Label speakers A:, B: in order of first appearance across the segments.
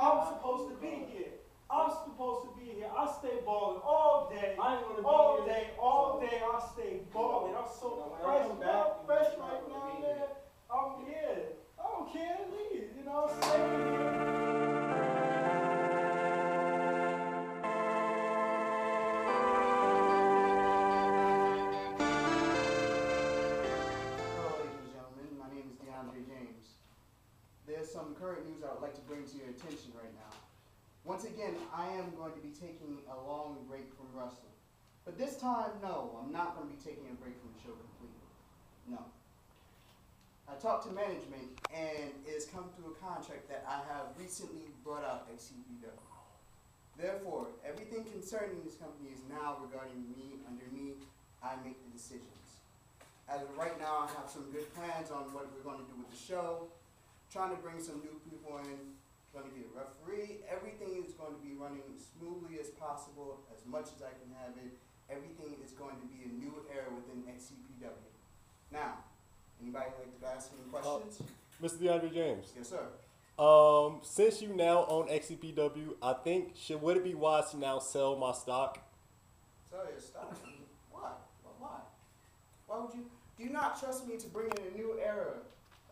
A: I'm supposed to be here. I'm supposed to be here. I stay balling all day.
B: I ain't gonna be
A: all
B: here,
A: day, all
B: so-
A: day. I stay balling. I'm so
B: when I
A: fresh,
B: come
A: man.
B: back,
A: I'm fresh
B: I'm
A: right
B: gonna
A: now,
B: be
A: man.
B: here.
A: I'm here. I don't care. Leave. You know what I'm saying?
C: Hello, ladies and gentlemen. My name is DeAndre James. There's some current news I would like to bring to your attention right now. Once again, I am going to be taking a long break from wrestling. But this time, no, I'm not going to be taking a break from the show completely. No. I talked to management, and it has come to a contract that I have recently brought out XCPW. Therefore, everything concerning this company is now regarding me. Under me, I make the decisions. As of right now, I have some good plans on what we're going to do with the show. Trying to bring some new people in. Going to be a referee. Everything is going to be running smoothly as possible, as much as I can have it. Everything is going to be a new era within XCPW. Now, anybody like to ask any questions?
D: Mr. DeAndre James.
C: Yes, sir.
D: Since you now own XCPW, I think would it be wise to now sell my stock?
C: Sell your stock? Why? Why? Why would you? Do you not trust me to bring in a new era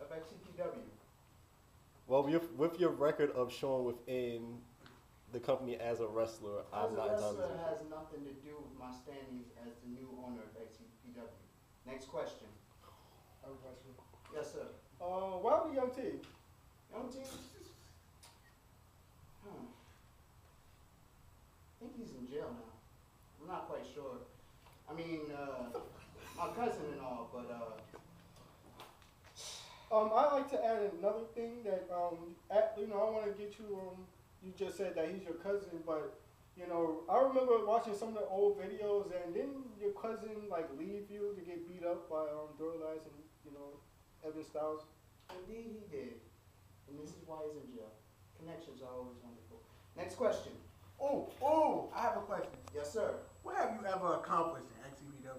C: of XCPW?
D: Well, with your record of showing within the company as a wrestler, I'm not
C: As a
D: entirely
C: wrestler
D: sure.
C: has nothing to do with my standings as the new owner of XCPW. Next question.
A: I have a question.
C: Yes, sir.
A: Why the young T?
C: Young T? I think he's in jail now. I'm not quite sure. I mean, my cousin and all, but
A: I'd like to add another thing that, I want to get you, you just said that he's your cousin, but, I remember watching some of the old videos, and didn't your cousin, leave you to get beat up by, Duralize and, Evan Styles?
C: indeed he did. And this is why he's in jail. Connections are always wonderful. Next question.
B: Oh, I have a question.
C: Yes, sir.
B: What have you ever accomplished in XCPW?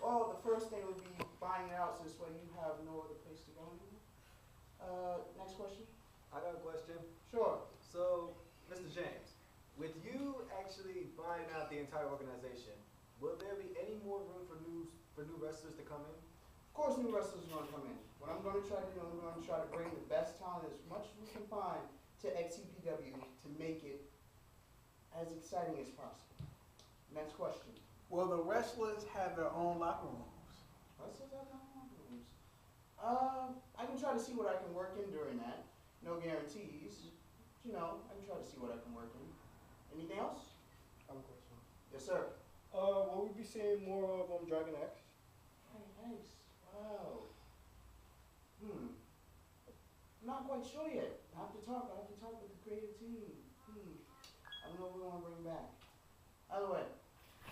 C: Well, the first thing would be buying it out, so this way you have no other place to go anymore. Next question.
E: I got a question.
C: Sure.
E: So, Mr. James, with you actually buying out the entire organization, will there be any more room for new wrestlers to come in?
C: Of course, new wrestlers are going to come in. What I'm going to try to do, I'm going to try to bring the best talent as much as we can find to XCPW to make it as exciting as possible. Next question.
B: Will the wrestlers have their own locker rooms?
C: Wrestlers have their own locker rooms. I can try to see what I can work in during that. No guarantees. I can try to see what I can work in. Anything else?
A: I have a question.
C: Yes, sir.
A: Will we be seeing more of Dragon X?
C: Nice. Wow. I'm not quite sure yet. I have to talk with the creative team. I don't know what we want to bring back. Either way.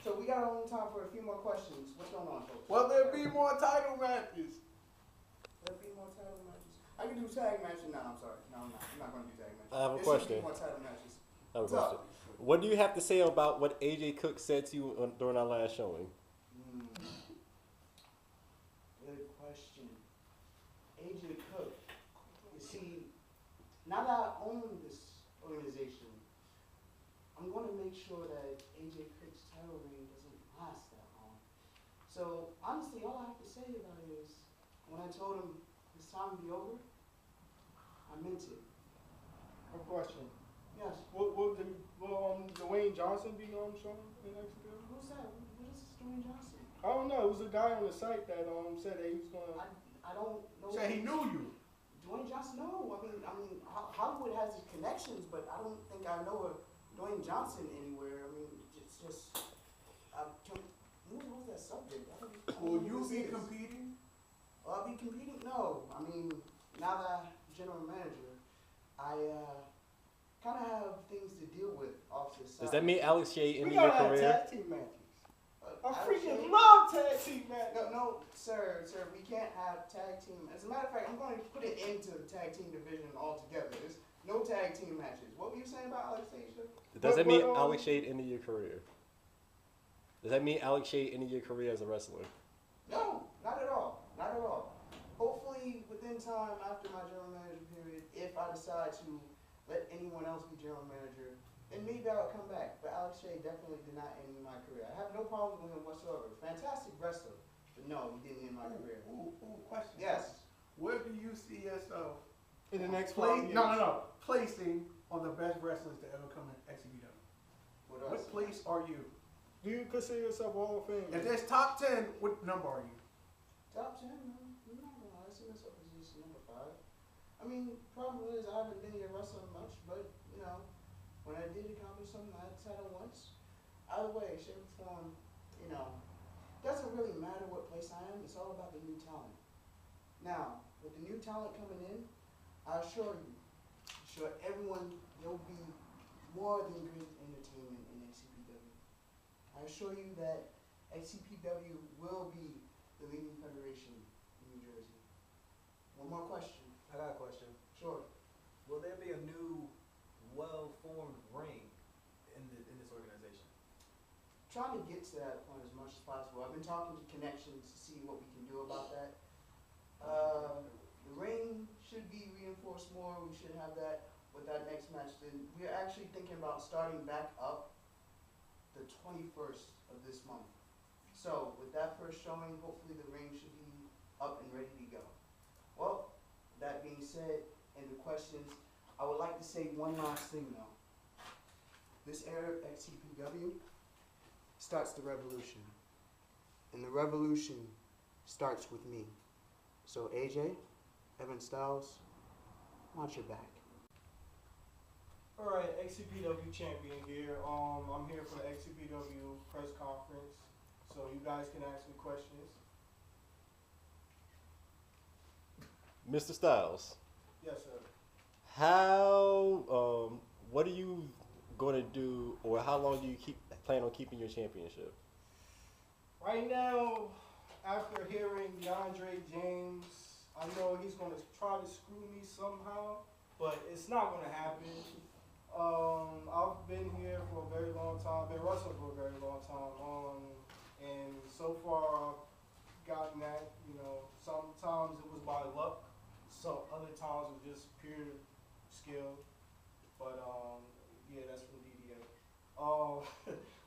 C: So we got only time for a few more questions. What's going on, folks?
B: Will there be more title matches?
C: There'll be more title matches. I can do tag matches. No, I'm sorry. No, I'm not. I'm not going to do tag matches.
D: I have a
C: There
D: question.
C: should be more title matches.
D: I have a
C: What's
D: question.
C: up?
D: What do you have to say about what AJ Cook said to you during our last showing?
C: Good question. AJ Cook. You see, now that I own this organization, I'm going to make sure that AJ Cook's title reign doesn't last that long. So, honestly, all I have to say about it is, when I told him it's time to be over, I meant it.
A: A question.
C: Yes.
A: Will Dwayne Johnson be shown in XCPW?
C: Who's that? What is this Dwayne Johnson?
A: I don't know. It was a guy on the site that said that he was gonna.
C: I don't know.
B: Said he knew you.
C: Dwayne Johnson? No. I mean, Hollywood has his connections, but I don't think I know a Dwayne Johnson anywhere. I mean, it's just. Move off that subject.
B: Will you be competing?
C: Will I be competing? No. I mean, now that I'm general manager, I kind of have things to deal with off the side.
D: Does that mean Alex Shea
A: We
D: ended your
A: gotta have
D: career?
A: tag team matches. I freaking
C: Shea?
A: love tag team matches.
C: No, sir, we can't have tag team. As a matter of fact, I'm going to put it into the tag team division altogether. There's no tag team matches. What were you saying about Alex Shea?
D: Does that mean Alex Shea ended your career? Does that mean Alex Shea ended your career as a wrestler?
C: No, not at all. Not at all. Hopefully, within time after my general manager period, if I decide to let anyone else be general manager, and maybe I'll come back. But Alex Shea definitely did not end my career. I have no problems with him whatsoever. Fantastic wrestler, but no, he didn't end my career.
B: Question.
C: Yes.
B: Where do you see yourself
A: In the next 5 years.
B: No. Placing on the best wrestlers to ever come in XCPW? What place are you?
A: Do you consider yourself Hall of Fame?
B: If there's top 10, what number are you?
C: Top 10? No, I see myself as just number 5. I mean, problem is I haven't been here wrestling much, but, you know, when I did accomplish something, I had title once. Either way, shape or form, you know, doesn't really matter what place I am. It's all about the new talent. Now, with the new talent coming in, I assure everyone there will be more than great entertainment in XCPW. I assure you that XCPW will be the leading federation in New Jersey. One more question.
E: I got a question.
C: Sure.
E: Will there be a new, well-formed ring in this organization?
C: Trying to get to that point as much as possible. I've been talking to connections to see what we can do about that. The ring should be reinforced more. We should have that with that next match. Then we're actually thinking about starting back up the 21st of this month. So with that first showing, hopefully the ring should be up and ready to go. Well, that being said, and the questions, I would like to say one last thing though. This era of XCPW starts the revolution. And the revolution starts with me. So AJ, Evan Styles, watch your back.
A: All right, XCPW champion here. I'm here for the XCPW press conference, so you guys can ask me questions.
D: Mr. Styles,
A: Yes, sir.
D: what are you going to do, or how long do you plan on keeping your championship?
A: Right now, after hearing DeAndre James, I know he's going to try to screw me somehow, but it's not going to happen. I've been here for a very long time, been wrestling for a very long time, and so far I've gotten that, you know, sometimes it was by luck, so other times it was just pure skill, but yeah, that's from DDA.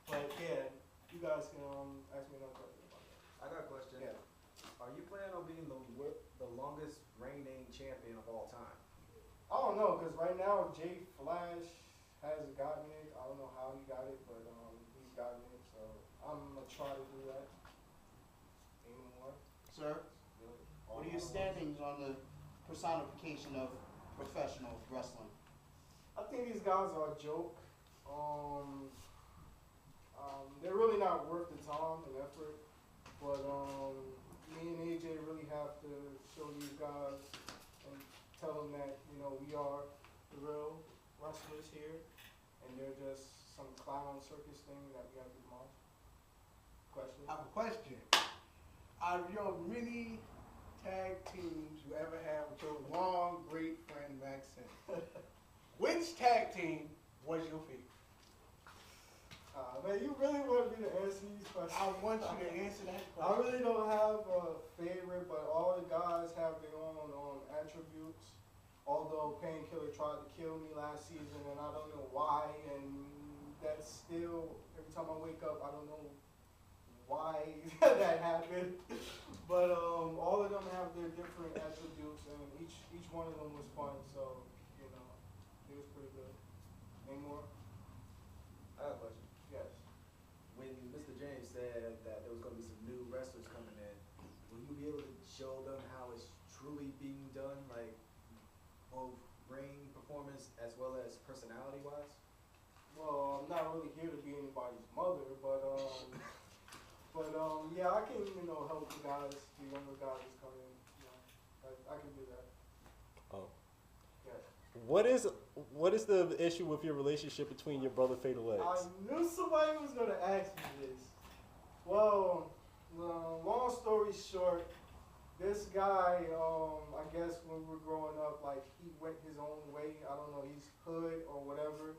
A: But yeah, you guys can ask me another question about that.
E: I got a question.
A: Yeah.
E: Are you planning on being the longest reigning champion of all time?
A: I don't know, because right now Jay Flash has gotten it. I don't know how he got it, but he's gotten it, so I'm going to try to do that anymore.
C: Sir, what are your standings on the personification of professional wrestling?
A: I think these guys are a joke. They're really not worth the time and effort, but me and AJ really have to show these guys and tell them that, you know, we are the real wrestlers here, and they're just some clown circus thing that we have to demolish. Question?
B: I have a question. Out of your many tag teams you ever had with your long great friend Maxine, which tag team was your favorite?
A: Man, you really want me to answer these questions?
B: I want you to answer that
A: I
B: question.
A: really don't have a favorite, but all the guys have their own attributes. Although Painkiller tried to kill me last season, and I don't know why, and that's still, every time I wake up, I don't know why that happened. But all of them have their different attributes, and each one of them was fun, so, you know, it was pretty good. Any more?
E: I got a question.
A: Yes.
E: When Mr. James said that there was going to be some new wrestlers coming in, will you be able to show them how it's truly being done, like both ring performance as well as personality-wise?
A: Well, I'm not really here to be anybody's mother, but yeah, I can, you know, help the guys, the younger guys that's coming in. You know, I can do that.
D: Oh.
A: Yeah.
D: What is the issue with your relationship between your brother Fatal Legs?
A: I knew somebody was gonna ask me this. Well, long story short, this guy, I guess when we were growing up, like he went his own way. I don't know, he's hood or whatever.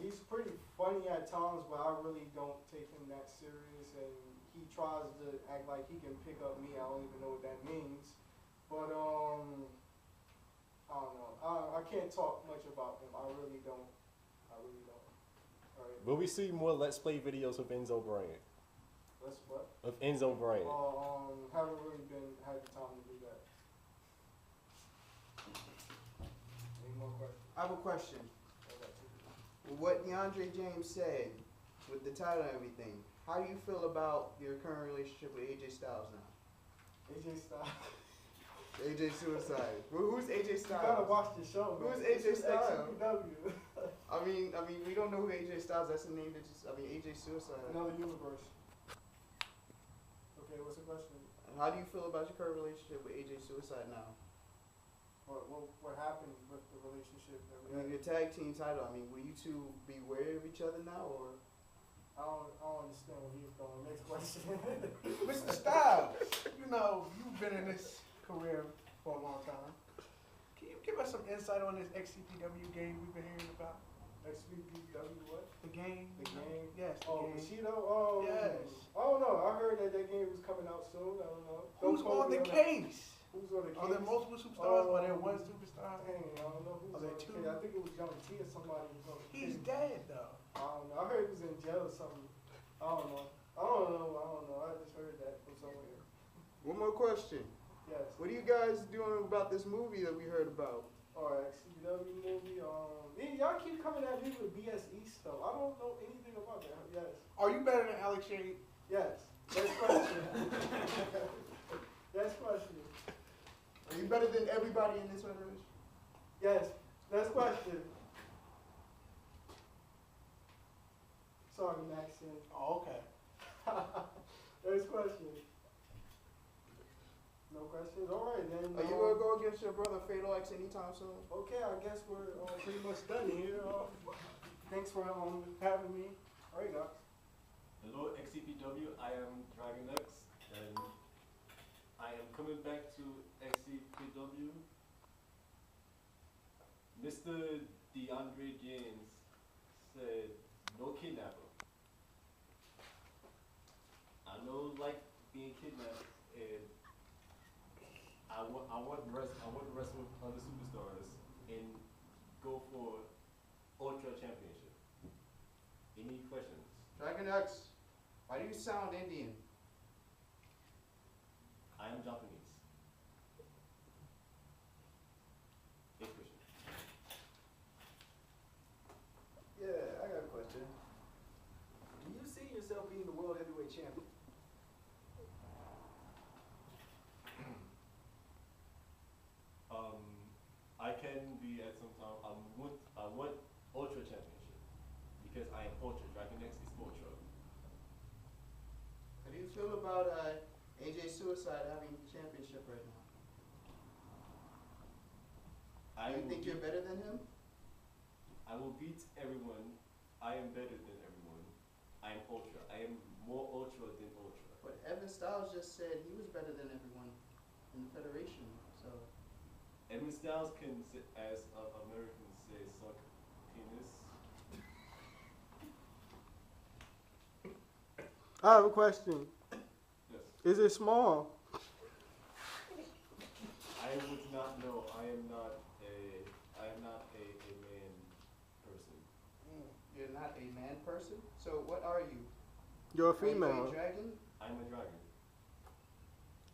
A: He's pretty funny at times, but I really don't take him that serious. And he tries to act like he can pick up me. I don't even know what that means. But I don't know. I can't talk much about him. I really don't. I really don't. All right.
D: Will we see more Let's Play videos of Enzo Bryant?
A: Let's what?
D: Of Enzo Bryant.
A: Haven't really had the time to do that. Any more questions?
C: I have a question.
A: I got two.
C: What DeAndre James said with the title and everything, how do you feel about your current relationship with AJ Styles now?
A: AJ Styles.
C: AJ Suicide. Who's AJ
A: You gotta
C: Styles?
A: watch the show, man.
C: Who's AJ
A: This is
C: Styles?
A: XCPW.
C: I mean, we don't know who AJ Styles. That's the name that just. I mean, AJ Suicide.
A: Another universe. Okay, what's the question?
C: How do you feel about your current relationship with AJ Suicide now?
A: What happened with the relationship that we
C: I mean,
A: had?
C: your tag team title. I mean, will you two be wary of each other now, or?
A: I don't understand where he's going. Next question.
B: Mr. Styles, you know, you've been in this career for a long time. Can you give us some insight on this XCPW game we've been hearing about?
A: XCPW what?
B: The game?
A: The game?
B: Yes, the
A: Oh,
B: game.
A: Bushido? Oh,
B: Yes.
A: I don't know. I heard that game was coming out soon. I don't know.
B: Who's
A: Don't quote
B: on
A: me
B: the
A: that.
B: case?
A: Who's on the case?
B: Are there multiple superstars or are there one superstar?
A: Dang, I don't know who's
B: Are
A: on
B: there
A: the
B: two?
A: case. I think it was Young T or somebody who's on the
B: He's
A: case.
B: dead though.
A: I don't know. I heard he was in jail or something. I don't know. I just heard that from somewhere.
C: One more question.
A: Yes.
C: What are you guys doing about this movie that we heard about?
A: Alright, XCPW movie. Y'all keep coming at me with BS East stuff. I don't know anything about that. Yes.
B: Are you better than Alex Shade?
A: Yes. Next question. Next question.
C: Are you better than everybody in this federation?
A: Yes. Next question. Sorry, Maxine.
B: Oh, okay.
A: Next question. No questions? Alright then.
C: Are you gonna go against your brother Fatal X anytime soon?
A: Okay, I guess we're pretty much done here. Thanks for having me. Alright, guys.
D: Hello, XCPW. I am Dragon X, and I am coming back to XCPW. Mr. DeAndre James said, "No kidnapper." I know, like being kidnapped, and I want to wrestle with other superstars and go for Ultra Championship. Any questions?
C: Dragon X, why do you sound Indian?
D: I am Japanese. Next question.
E: Yeah, I got a question. Do you see yourself being the world heavyweight champion?
D: I can be at some time. I want Ultra Championship because I am Ultra. Dragon X is Ultra.
C: How do you feel about AJ Suicide having the championship right now? Do you think you're better than him?
D: I will beat everyone. I am better than everyone. I am Ultra. I am more Ultra than Ultra.
C: But Evan Styles just said he was better than everyone in the Federation, so.
D: Edmund Styles can, as Americans say, suck penis.
A: I have a question.
D: Yes.
A: Is it small?
D: I would not know. I am not a man person.
C: You're not a man person? So what are you?
A: You're a
C: Are you
A: female.
C: a dragon?
D: I'm a dragon.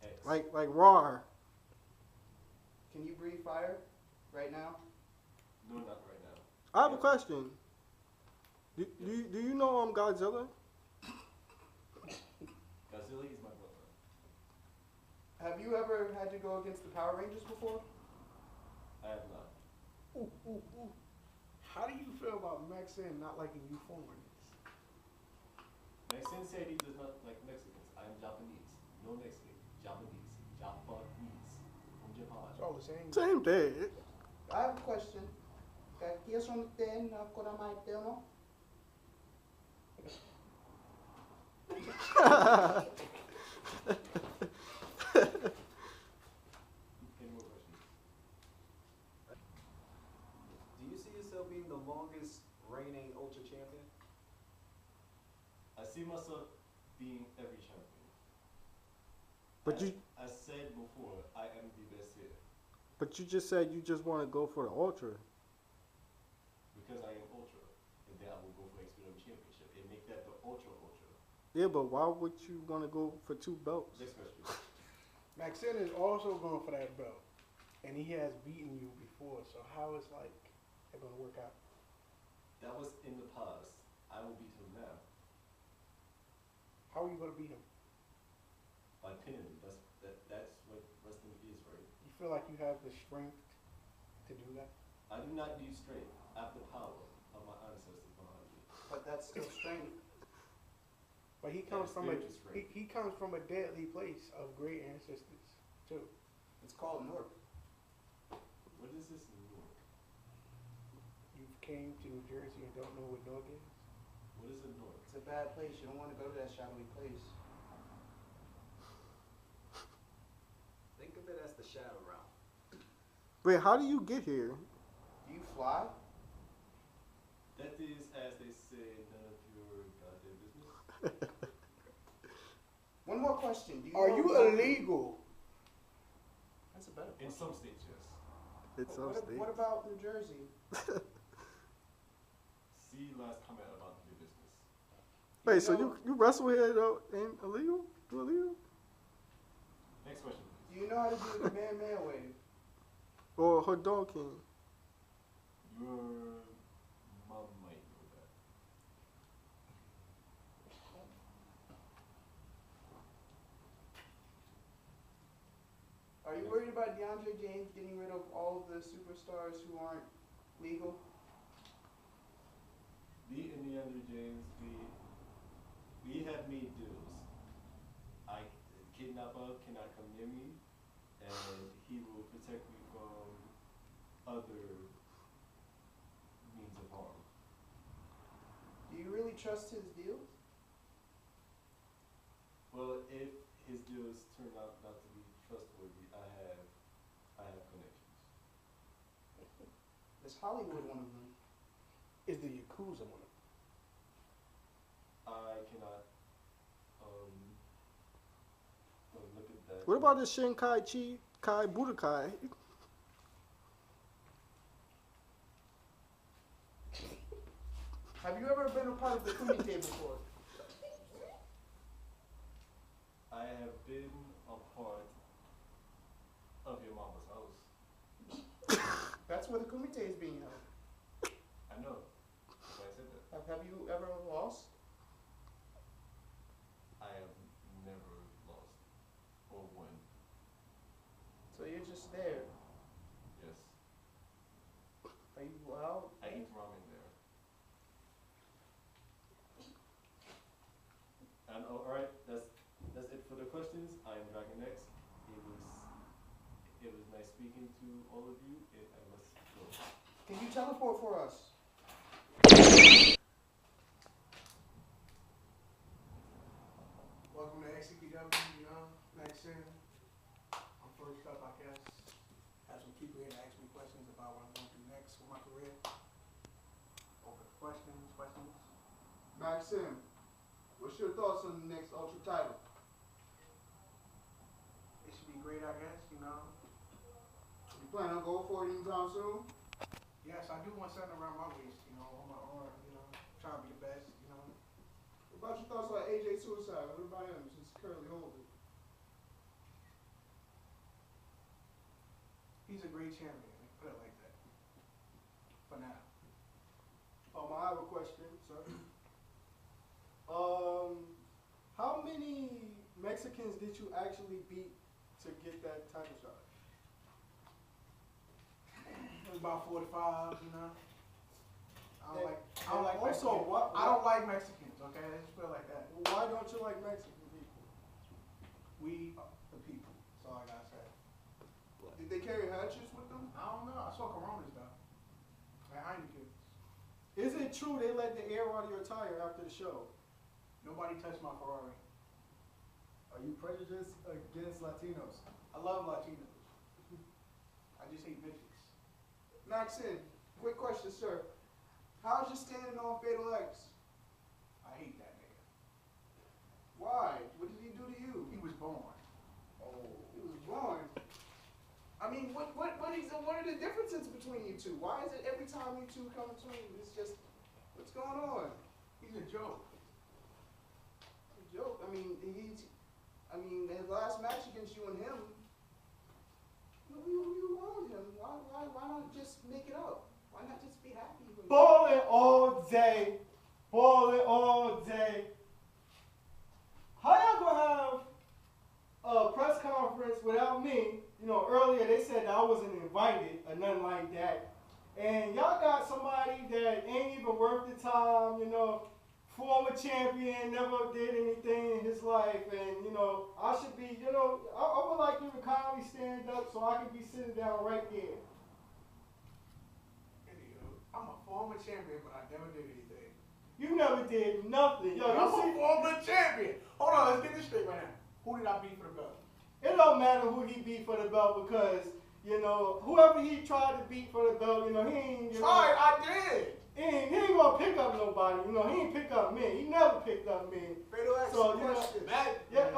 D: X.
A: Like Rar.
C: Can you breathe fire right now?
D: No, not right now.
A: I have a question. Do you know Godzilla?
D: Godzilla is my brother.
C: Have you ever had to go against the Power Rangers before?
D: I have not.
B: How do you feel about Maxine not liking you foreigners?
D: Mexican said he does not like Mexicans. I am Japanese. No Mexican. Japanese. Japanese. From Japan.
B: It's all the same.
A: Same thing.
C: I have a question. Какие son ten корамайте, no?
D: Any more questions?
E: Do you see yourself being the longest reigning Ultra champion?
D: I see myself being every champion.
A: But
D: as
A: you-
D: I said before, I am the best here.
A: But you just said you just want to go for the ultra.
D: Because I am ultra, and then I will go for XCPW championship and make that the ultra.
A: Yeah, but why would you want to go for 2 belts?
D: Next question.
B: Maxine is also going for that belt, and he has beaten you before. So how is like it gonna work out?
D: That was in the past. I will beat him now
B: How are you gonna beat him?
D: by pinning him. That's what wrestling is, right?
B: You feel like you have the strength to do that?
D: I do not need strength. I have the power of my ancestors behind me.
C: But that's still strength.
B: But he comes from a
D: spiritual strength.
B: he comes from a deadly place of great ancestors too.
C: It's called Newark.
D: What is this in New York?
B: You came to New Jersey and don't know what Newark is?
D: What is a North?
C: It's a bad place. You don't want to go to that shadowy place.
E: Think of it as the shadow realm.
A: Wait, how do you get here?
C: Do you fly?
D: That is, as they say, none of your goddamn business.
C: One more question. Do you
B: Are
C: know
B: you
C: Newark?
B: illegal?
C: That's a better
D: In
C: question.
D: some states, yes.
A: It's
C: What,
A: upstate.
C: what about New Jersey?
D: See last comment about your business.
A: Wait, so you wrestle here though ain't illegal? You illegal?
D: Next question,
C: Do
D: please.
C: you know how to do the man wave?
A: Or her dog king?
D: Your mom might know that.
C: Are you worried about DeAndre James getting rid of all of the superstars who aren't legal?
D: Me and Leandro James, we have made deals. Kidnapper cannot come near me, and he will protect me from other means of harm.
C: Do you really trust his deals?
D: Well, if his deals turn out not to be trustworthy, I have connections.
C: Is Hollywood one of them?
B: Is the Yakuza one of them?
D: I cannot look at that.
A: What about the Shinkai Chi Kai Budokai?
C: Have you ever been a part of the Kumite before?
D: I have been a part of your mama's house.
C: That's where the Kumite is being held.
D: I know. That's why I said that.
C: Have you ever lost?
D: I have never lost or won.
C: So you're just there.
D: Yes.
C: Are you out?
D: I eat ramen there. And alright, that's it for the questions. I am Dragon X. It was nice speaking to all of you, and I must go.
C: Can you teleport for us?
B: Welcome to XCPW, you know, Maxine. I'm first up, I guess. Have some people here to ask me questions about what I'm going to do next with my career. Open for questions.
C: Maxim, what's your thoughts on the next Ultra title?
B: It should be great, I guess, you know.
C: You plan on going for it anytime soon?
B: Yes, I do want something around my waist, you know, on my arm, you know, trying to be the best, you know.
C: What about your thoughts on AJ Suicide? What about him since he currently holds it?
B: He's a great champion, put it like that. For now.
A: I have a question, sir. How many Mexicans did you actually beat to get that title shot?
B: About 4 to 5, you know. I don't like
A: also,
B: Mexicans. I don't like Mexicans, okay? I just feel like that.
A: Why don't you like Mexican people?
B: We are the people. That's all I gotta say.
C: Did they carry hatchets with them?
B: I don't know. I saw Coronas though. Like Heineken.
A: Is it true they let the air out of your tire after the show?
B: Nobody touched my Ferrari.
E: Are you prejudiced against Latinos?
B: I love Latinos. I just hate bitches.
C: Maxim, quick question, sir. How's your standing on Fatal X?
B: I hate that nigga.
C: Why? What did he do to you?
B: He was born.
C: Oh, he was born. I I mean, what are the differences between you two? Why is it every time you two come between, it's just, what's going on?
B: He's a joke.
C: A joke. I mean, his last match against you and him, you owned him. Why not just make it up? Why not just be happy with it?
A: Balling all day. Balling all day. How y'all gonna have a press conference without me? You know, earlier they said that I wasn't invited or nothing like that. And y'all got somebody that ain't even worth the time, you know, former champion, never did anything in his life. And, you know, I should be, you know, I would like you to kindly stand up so I can be sitting down right there.
B: I'm a former champion, but I never did anything.
A: You never did nothing. Yo,
B: I'm a former champion. Hold on, let's get this straight right now. Who did I beat for the belt?
A: It don't matter who he beat for the belt because, you know, whoever he tried to beat for the belt, you know, he ain't. You
B: Tried,
A: know,
B: I did.
A: He ain't gonna pick up nobody. You know, he ain't pick up me. He never picked up me.
C: Fredo, ask
A: So,
C: some
A: you know,
C: questions.
A: Yeah,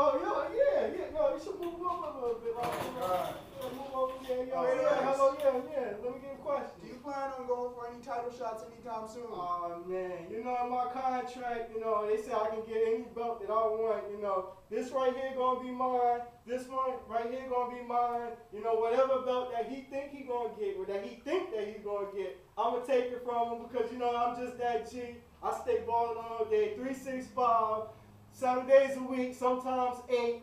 A: yo, you should move over a little bit. Like, you know, move over there. Yo, hello, yeah. Let me get a question.
C: Do you plan on going for any title shots anytime soon?
A: Oh man, you know in my contract, you know they say I can get any belt that I want. You know this right here gonna be mine. This one right here gonna be mine. You know whatever belt that he think he gonna get or that he think that he's gonna get, I'm gonna take it from him because you know I'm just that G. I stay balling all day, 365, 7 days a week, sometimes 8.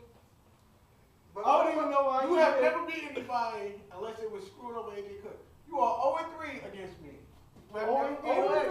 C: But
A: I don't even know why
B: You have never beat anybody unless it was screwed over AJ Cook. You are 0-3 against me. You have never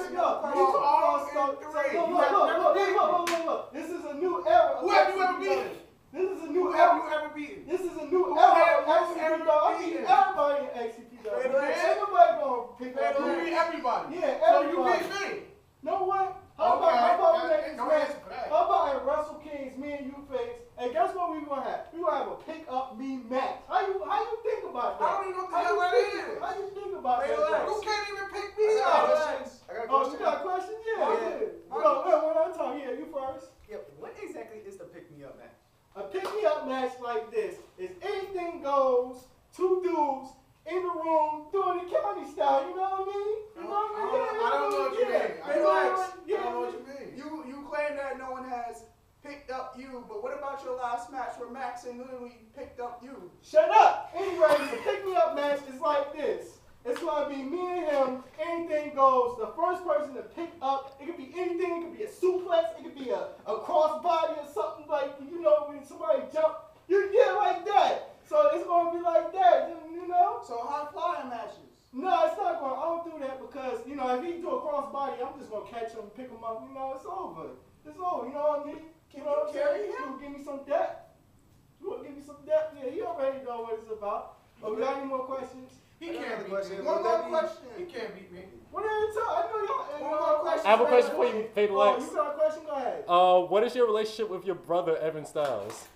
B: beat
A: Look. This is a new era.
B: Who have you ever beaten?
A: This is a new
B: Who have
A: era.
B: you ever beaten?
A: This is a new
B: Who
A: era
B: have
A: of
B: you ever
A: XCPW. I beat
B: beaten?
A: everybody in XCPW. Ain't nobody gonna pick up
B: You
A: me.
B: beat everybody.
A: Yeah,
B: So you
A: everybody.
B: beat me.
A: Know what? How about we make this
B: No
A: match?
B: answer for that.
A: How about at Wrestle Kings, me and you face? And guess what we gonna have? We gonna have a pick up me match. How you think about that?
B: I don't even know what the hell that is.
A: How you think about that?
C: Relax.
B: You can't even pick me
C: I got
B: up.
C: questions. I got
A: Oh, you
C: questions.
A: got a question? Yeah.
E: Yeah.
A: Go, one at a time. Yeah, you first.
E: Yeah, what exactly is the pick me up match?
A: A pick-me-up match like this is anything goes, two dudes in the room doing the county style, you know what I mean? You know what I mean?
B: I don't know what you mean. I don't know what you mean.
C: You claim that no one has picked up you, but what about your last match where Maxon literally picked up you?
A: Shut up! Anyway, the pick-me-up match is like this. It's gonna be me and him, anything goes. The first person to pick up, it could be anything, it could be a suplex, it could be a crossbody or something like, you know, when somebody jump, like that. So it's gonna be like that, you know?
C: So high-flying matches.
A: No, it's not going. I don't do that because you know if he do a crossbody, I'm just gonna catch him, pick him up. You know, it's over. It's over. You know what I mean?
C: Can
A: you know
C: you carry him?
A: You gonna give me some depth? You gonna give me some depth? Yeah, he already know what it's about. But we got any more questions?
B: He
E: I got
B: can't
E: another
B: beat
E: question.
B: me.
C: One more
B: He
C: question.
B: can't beat me.
A: What are you talking? I know y'all.
C: One more question.
F: I have a question for you, Fatal
A: Oh,
F: X.
A: you got a question? Go ahead.
F: What is your relationship with your brother, Evan Styles?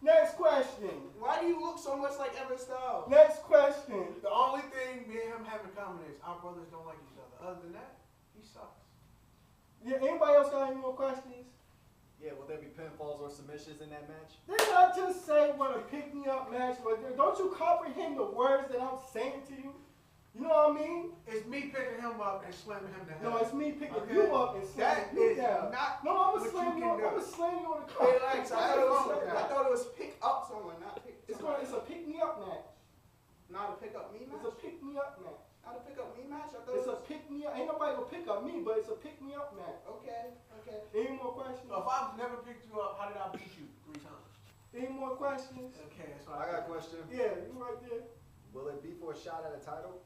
A: Next question.
C: Why do you look so much like Evan Styles?
A: Next question.
B: The only thing me and him have in common is our brothers don't like each other. Other than that, he sucks.
A: Yeah, anybody else got any more questions?
E: Yeah, will there be pinfalls or submissions in that match?
A: Didn't I just say what a pick-me-up match was? Don't you comprehend the words that I'm saying to you? You know what I mean?
B: It's me picking him up and slamming him down.
A: No, it's me picking
B: Okay.
A: you up and
B: That
A: slamming you
B: is
A: down.
B: not
A: No, I'm
B: what
A: a
B: you
A: slam you
B: can
A: on.
B: do.
A: I'm a slam you on the car.
C: Relax. I thought it was pick up someone, not pick.
A: It's a pick me up match.
C: Not a pick up me match.
A: It's a pick me up match.
C: Not a pick up me match. I thought
A: It's
C: it
A: a
C: was.
A: pick me up. Ain't nobody gonna pick up me, but it's a pick me up match.
C: Okay.
A: Any more questions?
B: So if I've never picked you up, how did I beat you 3 times?
A: Any more questions?
B: Okay, that's what
E: I got a question.
A: Yeah, you right there.
E: Will it be for a shot at a title?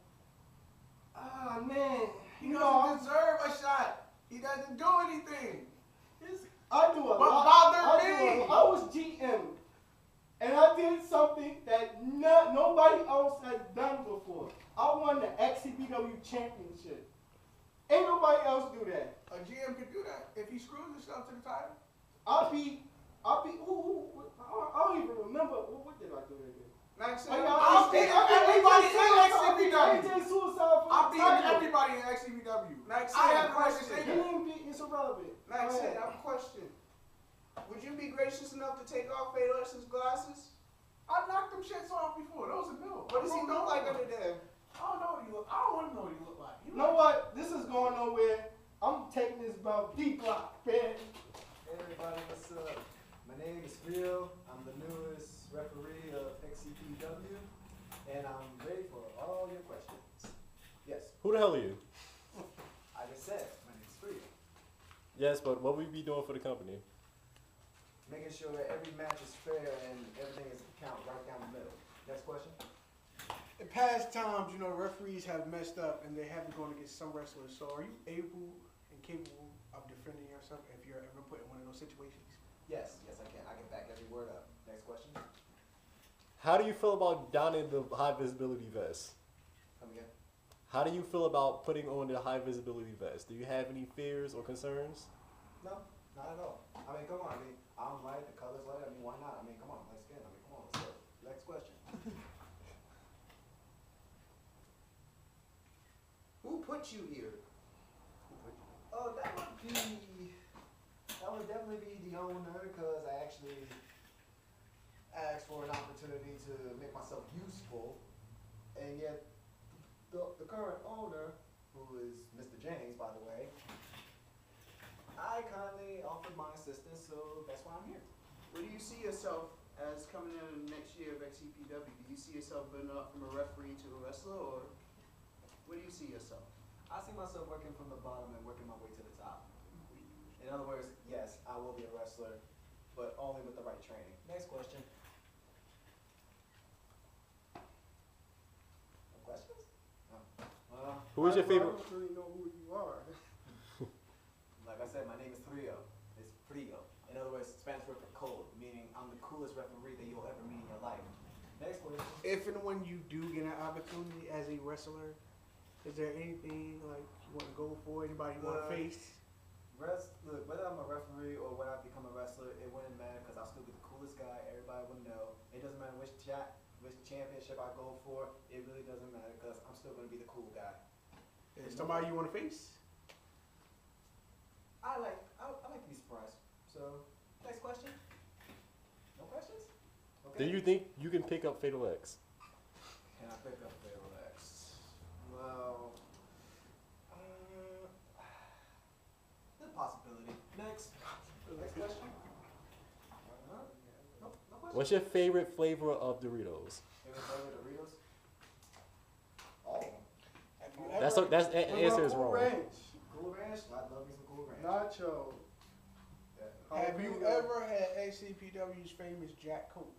A: Ah man,
B: He
A: you know
B: doesn't deserve a shot. He doesn't do anything.
A: I do a
B: But
A: lot.
B: bother me.
A: I was GM, and I did something that nobody else has done before. I won the XCPW championship. Ain't nobody else do that.
B: A GM could do that if he screws himself to the title.
A: I beat. I don't even remember what did I do again.
C: Maxon.
B: I'll beat everybody in XCPW.
A: AJ Suicide for
B: I'm
A: the
B: beating
A: title.
B: everybody in XCPW.
C: Maxon,
B: I have the right to
C: question.
B: say
A: He
B: that.
A: didn't beat. It's irrelevant.
C: Maxon,
A: Go
C: I
A: ahead.
C: have a question. Would you be gracious enough to take off Fatal X's glasses?
B: I knocked them shits off before. Those are new.
E: What does he look like under there?
B: I don't know what he look. I don't want to know what he look like.
A: You know what? This is going nowhere. I'm taking this about deep block, man.
E: Hey everybody, what's up? My name is Phil. I'm the newest referee of XCPW, and I'm ready for all your questions. Yes,
F: Who the hell are you?
E: I just said my name is Phil.
F: Yes, but what we be doing for the company?
E: Making sure that every match is fair and everything is count right down the middle. Next question.
B: In past times, you know, referees have messed up and they haven't gone against some wrestlers. So are you able and capable of defending yourself if you're ever put in one of those situations?
E: Yes, I can. I can back every word up. Next question.
F: How do you feel about donning the high visibility vest?
E: Come again.
F: How do you feel about putting on the high visibility vest? Do you have any fears or concerns?
E: No, not at all. I mean, come on. I mean, I'm light, the color's light. I mean, why not? I mean, come on, light skin. I mean, come on, let's go. Next question. Who put you here? Oh, that would definitely be the owner, because I actually asked for an opportunity to make myself useful, and yet the current owner, who is Mr. James, by the way, I kindly offered my assistance, so that's why I'm here.
C: Where do you see yourself as coming in the next year of XCPW? Do you see yourself building up from a referee to a wrestler, or where do you see yourself?
E: I see myself working from the bottom and working my way to the top. In other words, yes, I will be a wrestler, but only with the right training. Next question. No questions? No.
F: Who is your favorite?
A: I don't really know who you are.
E: Like I said, my name is Frio. It's Frio. In other words, Spanish word for cold, meaning I'm the coolest referee that you'll ever meet in your life. Next question.
B: If and when you do get an opportunity as a wrestler, is there anything like you want to go for? Anybody you want to face?
E: Look, whether I'm a referee or when I become a wrestler, it wouldn't matter because I'll still be the coolest guy. Everybody would know. It doesn't matter which championship I go for. It really doesn't matter because I'm still going to be the cool guy.
B: Is somebody you want to face?
E: I like to be surprised. So, next question. No questions? Okay.
F: Do you think you can pick up Fatal X?
E: Can I pick up Fatal X? Well, the possibility. Next. Next question. No question.
F: What's your favorite flavor of Doritos?
E: Favorite flavor of Doritos? All of them.
B: Have you
F: That's
B: ever-
F: that answer is
A: Cool
F: wrong.
A: Ranch,
E: Cool Ranch? I love me some Cool Ranch.
A: nacho.
E: Definitely.
B: Have you ever had XCPW's famous Jack Coke?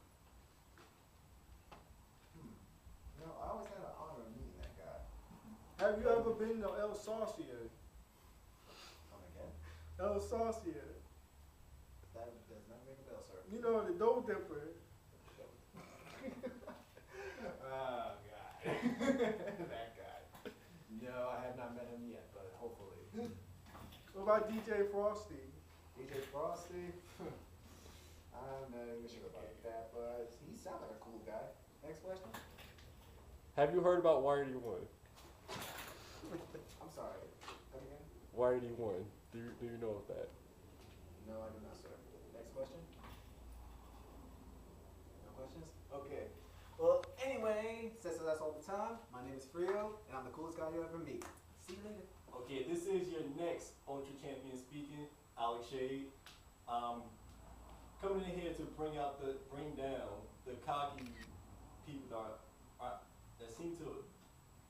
E: No, I always had an honor of meeting that guy.
A: Have you ever been to El Saucier?
E: Come again?
A: El Saucier.
E: That does not ring a bell, sir.
A: You know, the dough dipper.
E: Oh, God. That guy. No, I have not met him yet, but hopefully.
A: What about DJ Frosty?
E: DJ Frosty? I'm not even sure about that, but he sounds like a cool guy. Next question?
F: Have you heard about Wired E1?
E: I'm sorry. Come again?
F: Wired E1. Do you know of that?
E: No, I do not, sir. Next question? No questions? Okay. Well, anyway, since that's all the time, my name is Frio, and I'm the coolest guy you'll ever meet. See you later.
D: Okay, this is your next Ultra Champion speaking, Alex Shade. Coming in here to bring down the cocky people that seem to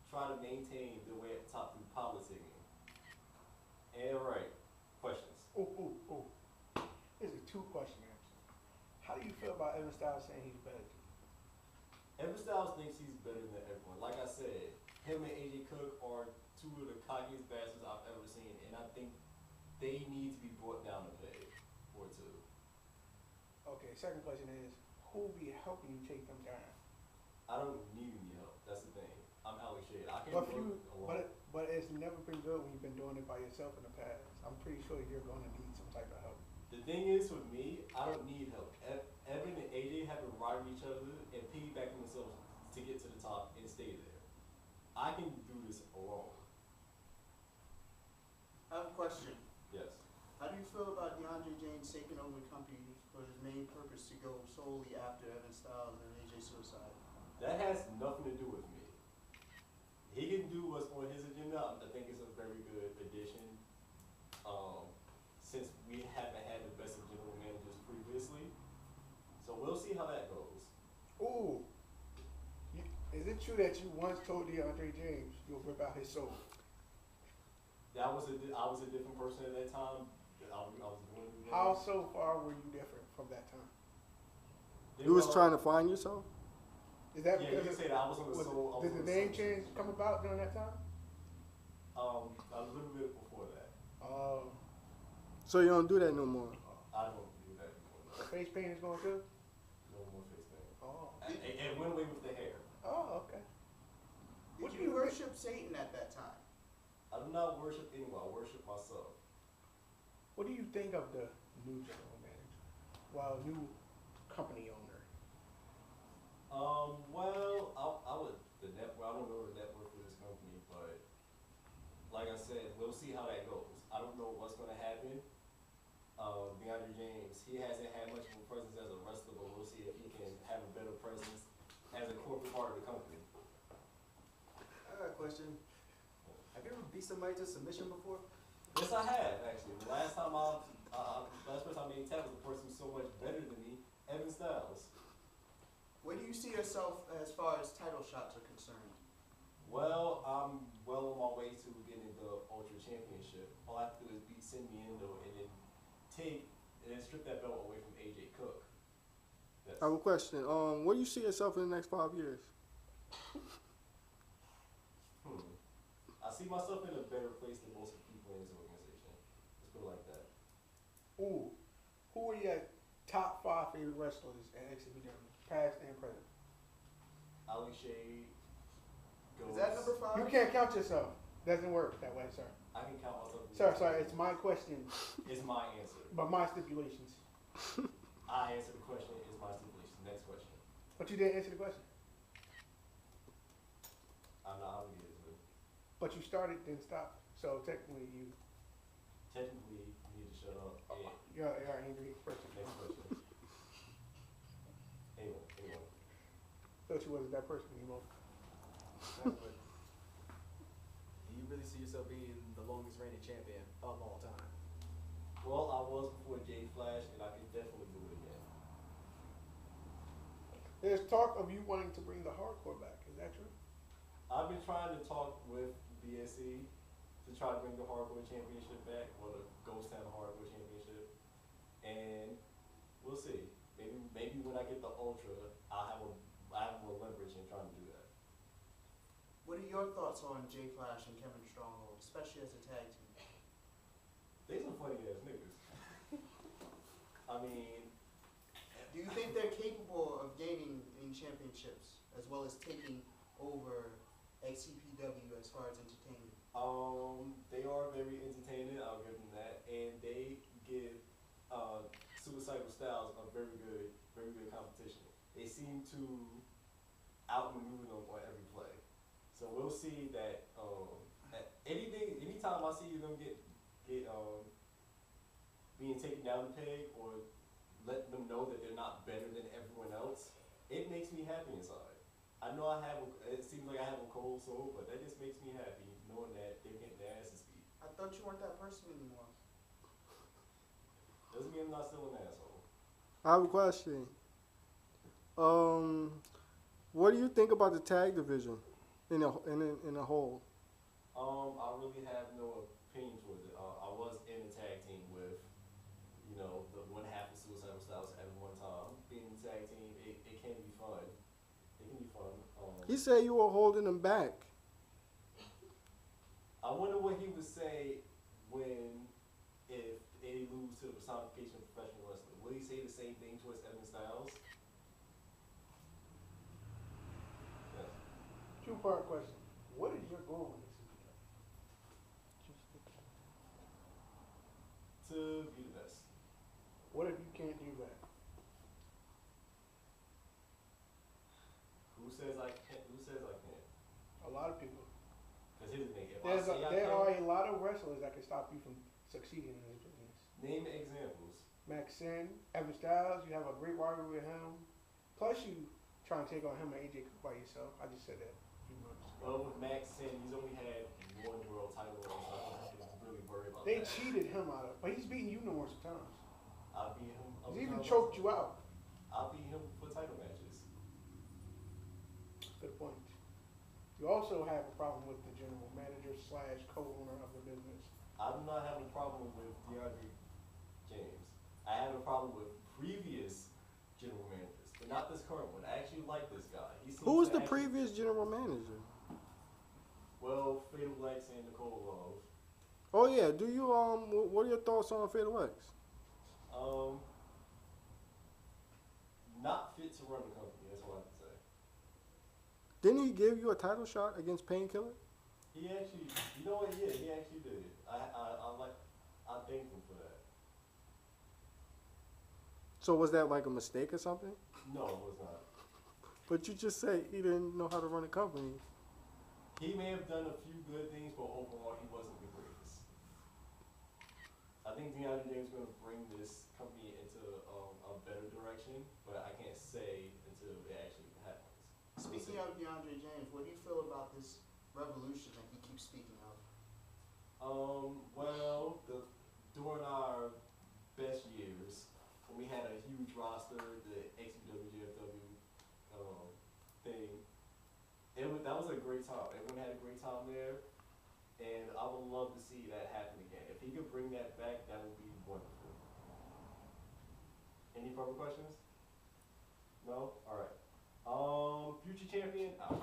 D: try to maintain their way at the top through politicking. And right, questions.
B: Here's a two-question answer. How do you feel about Evan Styles saying he's better than you?
D: Evan Styles thinks he's better than everyone. Like I said, him and AJ Cook are two of the cockiest bastards I've ever seen, and I think they need to be brought down a peg or two.
B: Okay, second question is, who will be helping you take them down?
D: I don't need any help. That's the thing. I'm Alex Shade. I can
B: But
D: work alone.
B: but it's never been good when you've been doing it by yourself in the past. I'm pretty sure you're going to need some type of help.
D: The thing is, with me, I don't need help. Evan and AJ have been riding each other and piggybacking themselves to get to the top and stay there. I can do this alone.
C: I have a question.
D: Yes.
C: How do you feel feel about DeAndre James taking over the company for his main purpose to go solely after Evan Styles and AJ Suicide?
D: That has nothing to do with me. He can do what's on his agenda. I think it's a very good addition. Since we haven't had the best of general managers previously, so we'll see how that goes.
B: Ooh. Is it true that you once told DeAndre James you'll rip out his soul?
D: I was a different person at that time. I was doing new
B: How
D: things.
B: so far were you different from that time?
A: You was trying to find yourself?
B: Is that
D: Yeah, you
B: because
D: can say that I was on the soul.
B: did the name change come about during that time?
D: A little bit before that.
A: So you don't do that no more?
D: I don't do that anymore.
B: Face paint is going too?
D: No more face paint.
B: Oh.
D: It went away with the hair.
B: Oh, okay.
C: Did you worship Satan at that time?
D: I do not worship anyone. I worship myself.
B: What do you think of the new general manager? Well, new company owner.
D: Well, I would the network. I don't know the network for this company, but like I said, we'll see how that goes. I don't know what's going to happen. DeAndre James, he hasn't had much of a presence as a wrestler, but we'll see if he can have a better presence as a corporate part of the company.
E: I got a question. Have you ever beat somebody to submission before?
D: Yes, I have actually. The last time last person I made tag was a person who's so much better than me, Evan Styles.
C: Where do you see yourself as far as title shots are concerned?
D: Well, I'm well on my way to getting the Ultra Championship. All I have to do is beat Simiendo and then strip that belt away from AJ Cook. That's,
A: I have a question. Where do you see yourself in the next 5 years?
D: I see myself in a better place than most people in this organization. Let's put it like that.
B: Ooh. Who are your top 5 favorite wrestlers at XCPW, past and present?
D: Ali Shade goes.
C: Is that number 5?
B: You can't count yourself. Doesn't work that way, sir.
D: I can count myself.
B: Sir, it's my question,
D: It's my answer.
B: but my stipulations.
D: I answer the question. Is my stipulation. Next question.
B: But you didn't answer the question.
D: I'm not obligated to.
B: But you started, then stopped. So technically,
D: Technically, you need to shut up. And
B: you're an angry person.
D: next question. Anyone.
B: Thought you wasn't that person anymore.
E: But do you really see yourself being the longest reigning champion of all time?
D: Well, I was before Jay Flash, and I can definitely do it again.
B: There's talk of you wanting to bring the hardcore back. Is that true?
D: I've been trying to talk with BSE to try to bring the Hardcore Championship back, or the Ghost Town Hardcore Championship, and we'll see. Maybe when I get the Ultra, I have more leverage in trying to do that.
C: What are your thoughts on Jay Flash and Kevin Stronghold, especially as a tag team?
D: They some funny ass niggas. I mean,
C: Do you think they're capable of gaining any championships as well as taking over XCPW as far as entertainment?
D: they are very entertaining. I'll give them that, and they give Suicidal Styles a very good competition. They seem to outmaneuver them on every play. So we'll see that. Anytime I see them get being taken down the peg or letting them know that they're not better than everyone else, it makes me happy inside. I know it seems like I have a cold soul, but that just makes me happy knowing that they're getting their asses beat.
C: I thought you weren't that person anymore.
D: Doesn't mean I'm not still an asshole.
A: I have a question. What do you think about the tag division in a whole?
D: I really have no opinion towards it. I was in a tag team with, the one half of Suicidal Styles at one time. Being in a tag team, it can be fun. It can be fun.
A: He said you were holding him back.
D: I wonder what he would say if they lose to the personification of professional wrestling. Will he say the same thing towards Evan Styles? Yes.
B: Two-part question. What is your goal in this?
D: To be the best.
B: What if you can't do that?
D: Who says I can't? Who says I can't?
B: A lot of people.
D: Because here's the thing. If I
B: There
D: say I
B: are
D: can't,
B: a lot of wrestlers that can stop you from succeeding in this business.
D: Name examples.
B: Max Sin, Evan Styles, you have a great rivalry with him. Plus, you trying to take on him and AJ by yourself. I just said that a few months ago.
D: Well, with Max Sin, he's only had one world title run, so I don't have to really worry about
B: They
D: that.
B: cheated him out of, but he's beaten you numerous times.
D: I beat him.
B: He's even choked you out.
D: I beat him for title matches.
B: Good point. You also have a problem with the general manager slash co-owner of the business.
D: I'm not having a problem with DeAndre James. I have a problem with previous general managers, but not this current one. I actually like this guy. He seems
A: Who was
D: to
A: the
D: actually-
A: previous general manager?
D: Well, Fatal Lex and Nicole Love.
A: Oh yeah, do you what are your thoughts on Fatal X?
D: Not fit to run the company. That's all I have to say.
A: Didn't he give you a title shot against Painkiller?
D: He actually, you know what? Yeah, he actually did. I thank him for that.
A: So was that like a mistake or something?
D: No, it was not.
A: But you just said he didn't know how to run a company.
D: He may have done a few good things, but overall, he wasn't the greatest. I think DeAndre James is going to bring this company into a better direction, but I can't say until it actually happens.
C: Speaking of DeAndre James, what do you feel about this revolution that he keeps speaking of?
D: Well, during our best years, when we had a huge roster, the XCPW thing, that was a great time. Everyone had a great time there, and I would love to see that happen again. If he could bring that back, that would be wonderful. Any further questions? No? All right. Future champion, out.